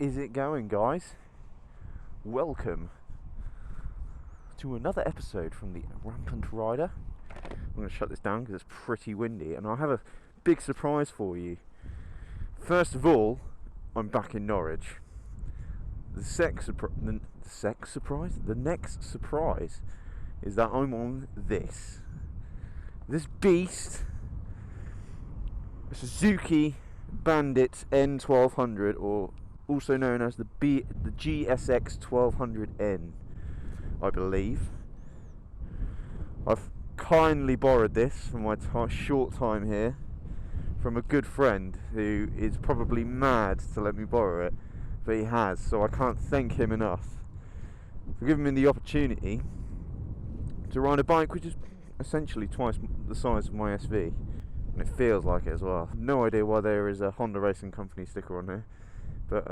is it going, guys? Welcome to another episode from the Rampant rider. I'm going to shut this down because it's pretty windy, and I have a big surprise for you. First of all, I'm back in Norwich. The next surprise is that I'm on this beast, a Suzuki Bandit N1200, or also known as the GSX1200N, I believe. I've kindly borrowed this for my short time here from a good friend who is probably mad to let me borrow it, but he has, so I can't thank him enough for giving me the opportunity to ride a bike which is essentially twice the size of my SV, and it feels like it as well. No idea why there is a Honda Racing Company sticker on here, but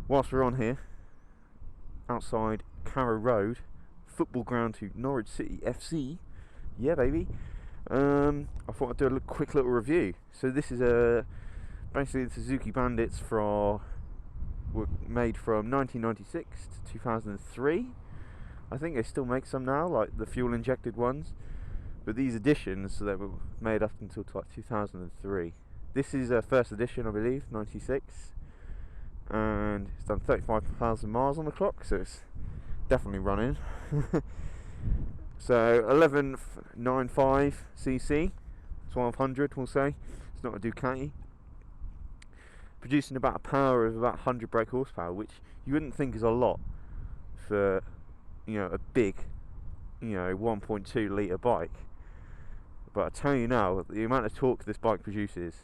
whilst we're on here, outside Carrow Road, football ground to Norwich City FC, yeah baby, I thought I'd do a quick little review. So this is basically the Suzuki Bandits were made from 1996 to 2003. I think they still make some now, like the fuel injected ones, but these editions that were made up until 2003. This is a first edition, I believe, 96, and it's done 35,000 miles on the clock, so it's definitely running. So 1195 cc, 1200 we'll say. It's not a Ducati. Producing about a power of about 100 brake horsepower, which you wouldn't think is a lot for, a big, 1.2 litre bike. But I tell you now, the amount of torque this bike produces,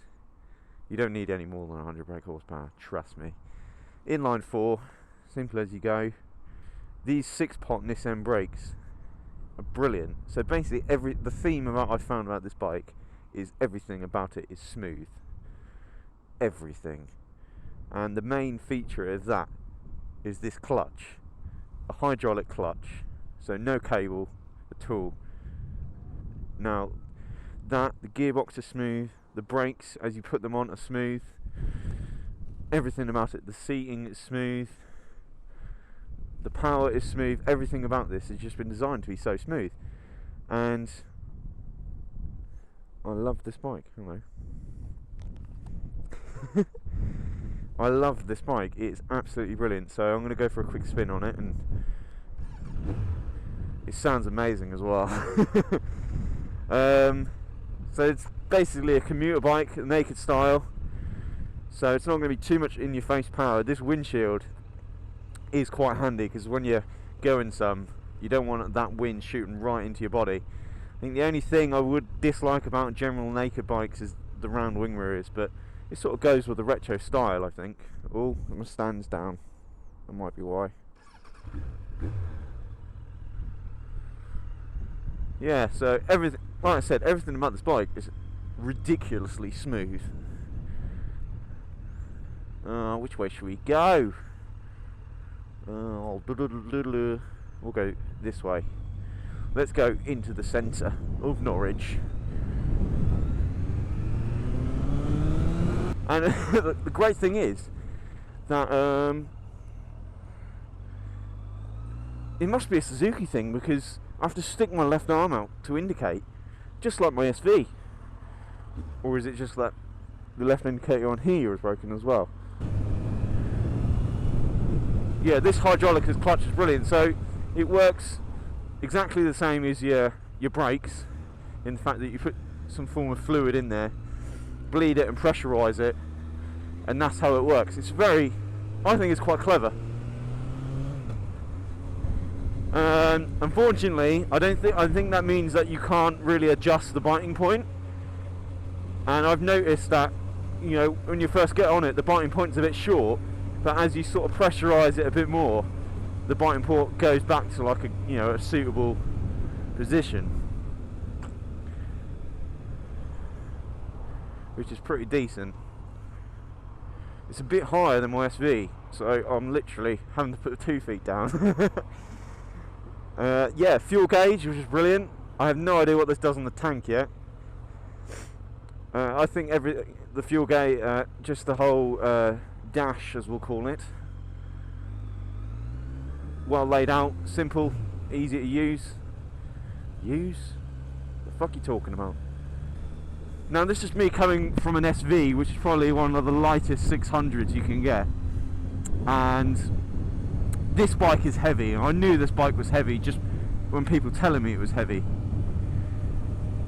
you don't need any more than 100 brake horsepower, trust me. Inline 4, simple as you go. These 6-pot Nissan brakes are brilliant. So basically the theme I found about this bike is everything about it is smooth. Everything. And the main feature of that is this clutch, a hydraulic clutch, so no cable at all. Now the gearbox is smooth, the brakes as you put them on are smooth, everything about it, the seating is smooth, the power is smooth, everything about this has just been designed to be so smooth, and I love this bike. Hello. I love this bike, it's absolutely brilliant. So I'm going to go for a quick spin on it, and it sounds amazing as well. So it's basically a commuter bike, naked style, so it's not going to be too much in your face power. This windshield is quite handy because when you're going you don't want that wind shooting right into your body. I think the only thing I would dislike about general naked bikes is the round wing mirrors, but it sort of goes with the retro style, I think. Oh, my stand's down. That might be why. Yeah, so everything, like I said, everything about this bike is ridiculously smooth. Which way should we go? We'll go this way. Let's go into the centre of Norwich. And the great thing is that it must be a Suzuki thing, because I have to stick my left arm out to indicate, just like my SV. Or is it just that the left indicator on here is broken as well? Yeah, this hydraulic clutch is brilliant. So it works exactly the same as your brakes, in the fact that you put some form of fluid in there, bleed it and pressurise it, and that's how it works. It's I think it's quite clever. Unfortunately, I think that means that you can't really adjust the biting point, and I've noticed that when you first get on it, the biting point's a bit short, but as you sort of pressurise it a bit more, the biting point goes back to like a suitable position, which is pretty decent. It's a bit higher than my SV, so I'm literally having to put the 2 feet down. Yeah, fuel gauge, which is brilliant. I have no idea what this does on the tank yet. I think the fuel gauge, just the whole dash, as we'll call it. Well laid out, simple, easy to use. The fuck are you talking about? Now this is me coming from an SV, which is probably one of the lightest 600s you can get, and this bike is heavy. I knew this bike was heavy just when people telling me it was heavy,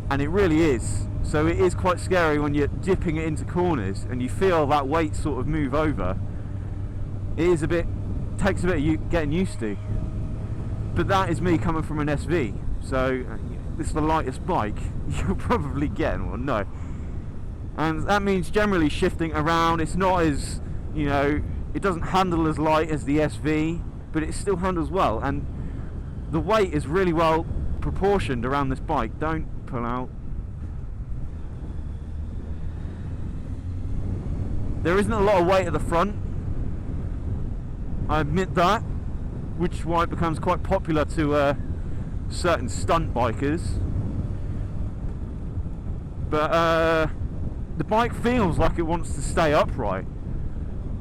and it really is. So it is quite scary when you're dipping it into corners and you feel that weight sort of move over. It is takes a bit of getting used to, but that is me coming from an SV. So this is the lightest bike you'll probably get, or no, and that means generally shifting around. It's not as, you know, it doesn't handle as light as the SV, but it still handles well, and the weight is really well proportioned around this bike. Don't pull out. There isn't a lot of weight at the front, I admit that, which is why it becomes quite popular to certain stunt bikers. But the bike feels like it wants to stay upright.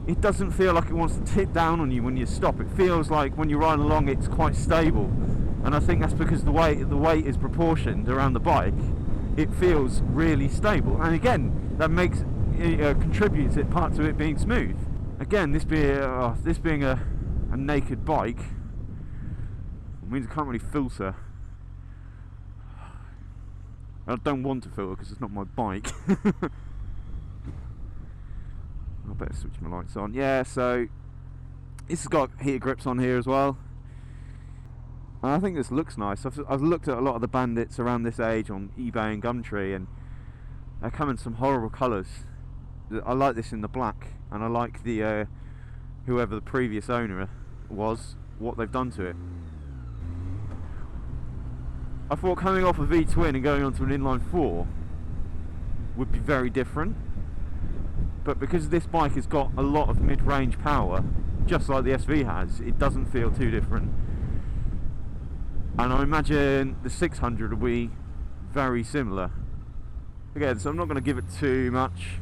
It doesn't feel like it wants to tip down on you when you stop. It feels like when you're riding along it's quite stable, and I think that's because the weight is proportioned around the bike. It feels really stable, and again that makes contributes it part to it being smooth. Again, this being a naked bike means I can't really filter. I don't want to filter because it's not my bike. I better switch my lights on. Yeah, so this has got heated grips on here as well, and I think this looks nice. I've looked at a lot of the Bandits around this age on eBay and Gumtree, and they come in some horrible colours. I like this in the black, and I like the whoever the previous owner was, what they've done to it. I thought coming off a V-twin and going onto an inline 4 would be very different, but because this bike has got a lot of mid-range power, just like the SV has, it doesn't feel too different. And I imagine the 600 will be very similar. Again, so I'm not going to give it too much,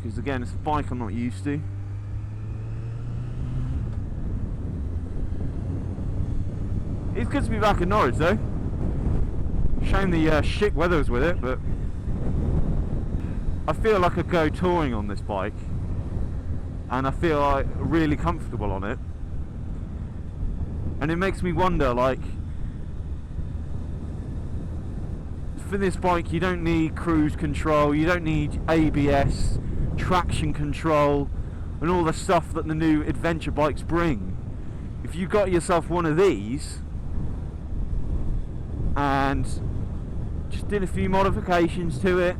because again, it's a bike I'm not used to. It's good to be back in Norwich though. Shame the shit weather's with it, but I feel like I go touring on this bike, and I feel like really comfortable on it. And it makes me wonder, like, for this bike you don't need cruise control, you don't need ABS, traction control, and all the stuff that the new adventure bikes bring. If you got yourself one of these and just did a few modifications to it,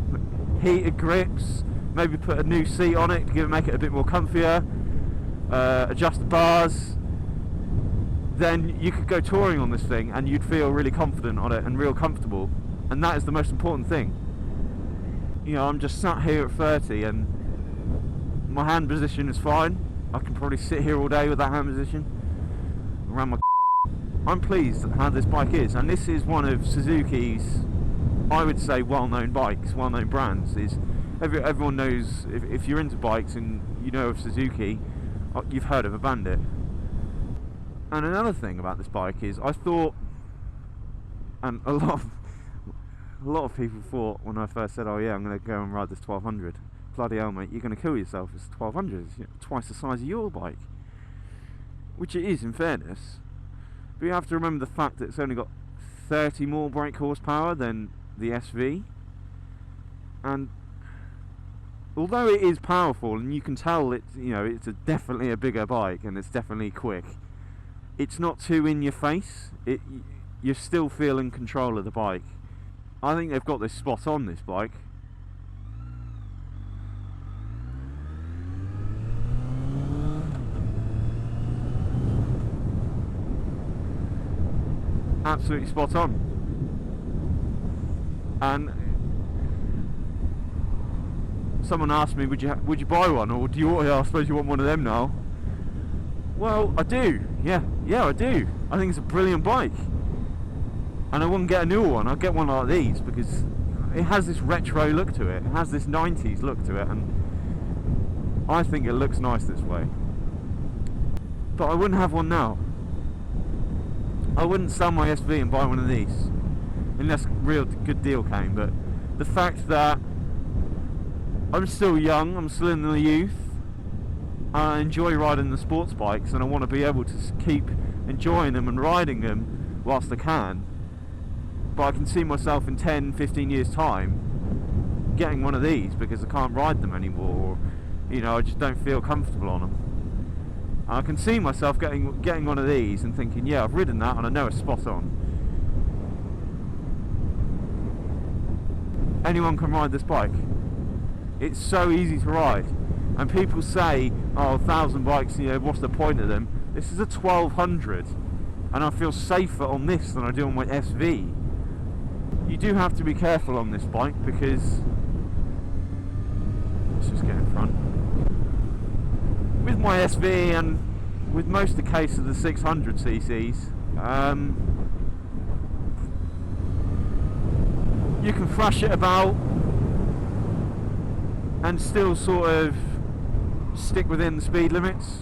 heated grips, maybe put a new seat on it to make it a bit more comfier, adjust the bars, then you could go touring on this thing and you'd feel really confident on it and real comfortable, and that is the most important thing. You know, I'm just sat here at 30 and my hand position is fine. I can probably sit here all day with that hand position around my. I'm pleased at how this bike is, and this is one of Suzuki's, I would say, well-known bikes, well-known brands. Everyone knows, if you're into bikes and you know of Suzuki, you've heard of a Bandit. And another thing about this bike is, I thought, and a lot of people thought when I first said, oh yeah, I'm going to go and ride this 1200, bloody hell mate, you're going to kill yourself. It's 1200, it's twice the size of your bike, which it is in fairness, but you have to remember the fact that it's only got 30 more brake horsepower than the SV, and although it is powerful and you can tell it's, you know, it's definitely a bigger bike and it's definitely quick, it's not too in your face. You still feel in control of the bike. I think they've got this spot on, this bike. Absolutely spot on. And someone asked me, would you buy one, or do you? I suppose you want one of them now. Well, I do. Yeah, I do. I think it's a brilliant bike, and I wouldn't get a newer one. I'd get one like these because it has this retro look to it. It has this 90s look to it, and I think it looks nice this way. But I wouldn't have one now. I wouldn't sell my SV and buy one of these unless a real good deal came. But the fact that I'm still young, I'm still in the youth, I enjoy riding the sports bikes, and I want to be able to keep enjoying them and riding them whilst I can. But I can see myself in 10-15 years time getting one of these because I can't ride them anymore, or, you know, I just don't feel comfortable on them. And I can see myself getting one of these and thinking, yeah, I've ridden that and I know it's spot on. Anyone can ride this bike. It's so easy to ride. And people say, oh, 1,000 bikes, you know, what's the point of them? This is a 1200, and I feel safer on this than I do on my SV. You do have to be careful on this bike because, let's just get in front. With my SV and with most of the case of the 600cc's, you can thrash it about and still sort of stick within the speed limits,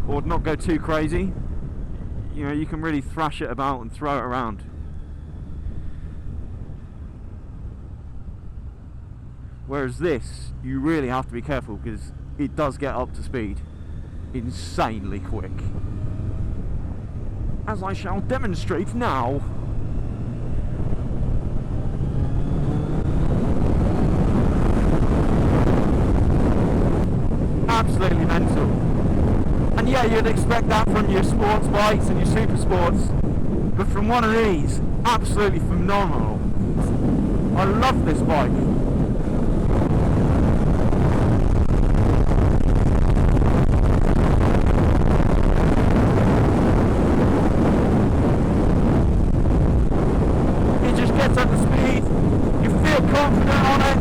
or not go too crazy. You know, you can really thrash it about and throw it around. Whereas this, you really have to be careful because it does get up to speed insanely quick, as I shall demonstrate now. Absolutely mental. And yeah, you'd expect that from your sports bikes and your super sports, but from one of these, absolutely phenomenal. I love this bike. It just gets up to speed, you feel confident on it.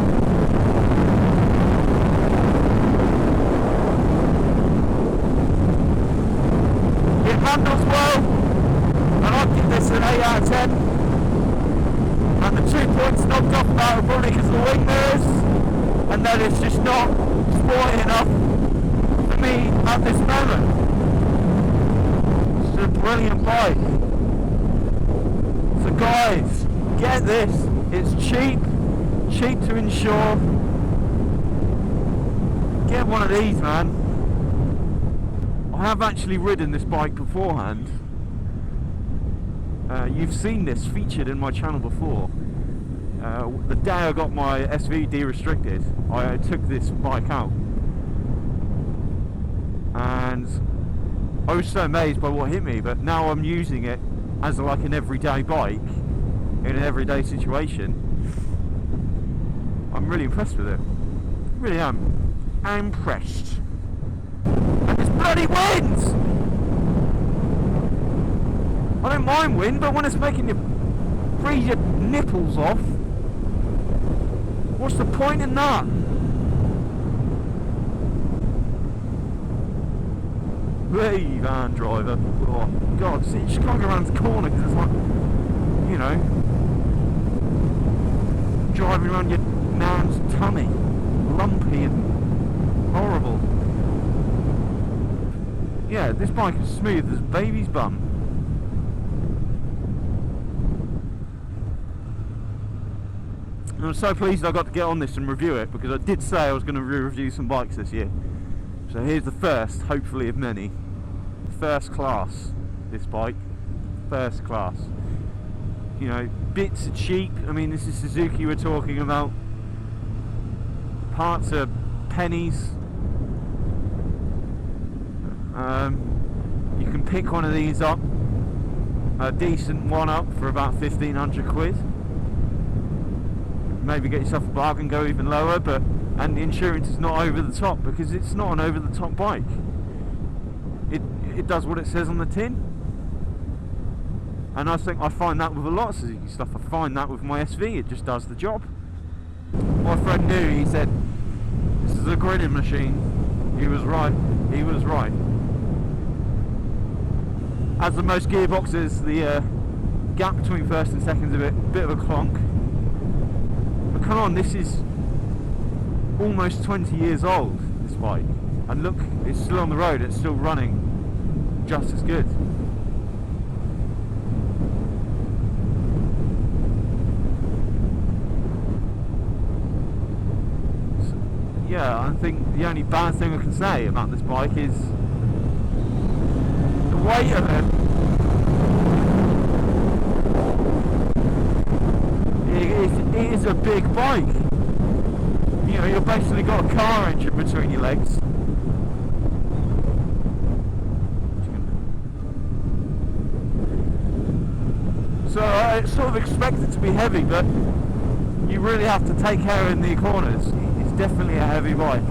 Handles well, and I'd give this an 8 out of 10. And the 2 points knocked off about are probably because of the wing mirrors, and then it's just not sporty enough for me at this moment. It's a brilliant bike. So guys, get this. It's cheap to insure. Get one of these, man. I have actually ridden this bike beforehand. You've seen this featured in my channel before. The day I got my SV de-restricted, I took this bike out, and I was so amazed by what hit me. But now I'm using it as like an everyday bike in an everyday situation. I'm really impressed with it. Really am. I'm impressed. And this bloody wind! I don't mind wind, but when it's making you freeze your nipples off, what's the point in that? Hey, van driver. Oh god, see, you just can't go around the corner because it's like, you know, driving around your nan's tummy. Lumpy and horrible. Yeah, this bike is smooth as a baby's bum. And I'm so pleased I got to get on this and review it, because I did say I was going to review some bikes this year. So here's the first, hopefully of many. First class, this bike. First class. You know, bits are cheap. I mean, this is Suzuki we're talking about. Parts are pennies. You can pick one of these up, a decent one up, for about 1,500 quid. Maybe get yourself a bargain, go even lower, and the insurance is not over the top, because it's not an over the top bike. It does what it says on the tin. And I find that with a lot of Suzuki stuff. I find that with my SV, it just does the job. My friend knew, he said, this is a grinning machine. He was right. He was right. As the most gearboxes, the gap between first and second is a bit of a clonk. But come on, this is almost 20 years old, this bike, and look, it's still on the road, it's still running just as good. So, yeah, I think the only bad thing I can say about this bike is the weight of it. It is a big bike. You know, you've basically got a car engine between your legs. So I sort of expect it to be heavy, but you really have to take care in the corners. It's definitely a heavy bike.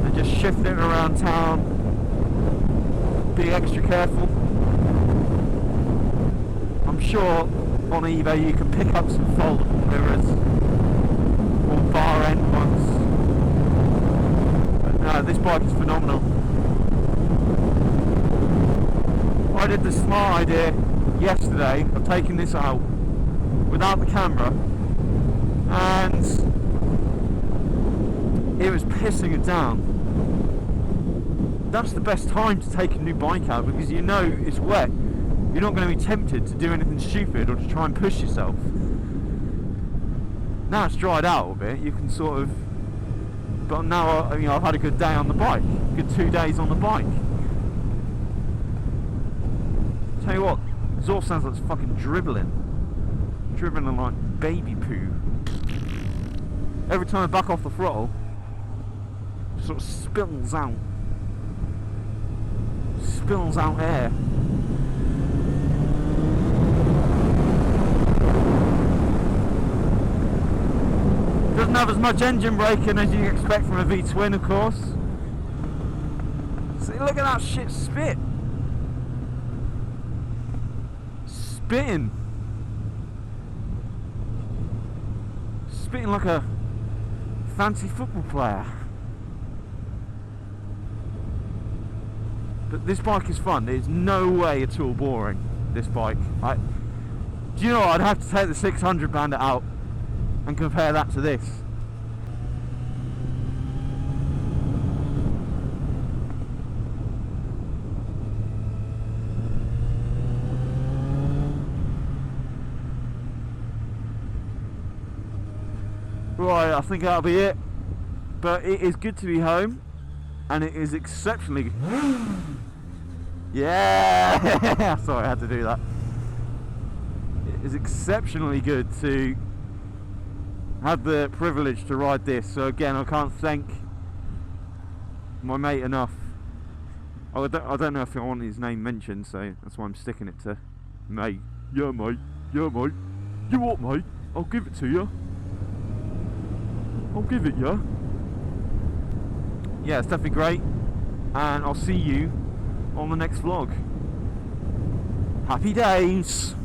And just shifting it around town, be extra careful. I'm sure on eBay you can pick up some foldable mirrors or bar end ones. But no, this bike is phenomenal. I did the smart idea yesterday of taking this out without the camera, and it was pissing it down. That's the best time to take a new bike out, because you know it's wet. You're not going to be tempted to do anything stupid or to try and push yourself. Now it's dried out a bit, you can sort of, but now I've had a good day on the bike, a good 2 days on the bike. Tell you what, exhaust sounds like it's fucking dribbling like baby poo. Every time I back off the throttle, it sort of spills out air. Doesn't have as much engine braking as you expect from a V-twin, of course. See, look at that shit spit. Spitting like a fancy football player. But this bike is fun. It's no way at all boring, this bike. Do you know what? I'd have to take the 600 Bandit out and compare that to this. Right, I think that'll be it. But it is good to be home, and it is exceptionally yeah. Sorry, I had to do that. It is exceptionally good to have the privilege to ride this. So again, I can't thank my mate enough. I don't know if I want his name mentioned, so that's why I'm sticking it to mate. Yeah, mate. Yeah, mate. You what, mate? I'll give it to you. I'll give it you. Yeah, it's definitely great, and I'll see you on the next vlog. Happy days.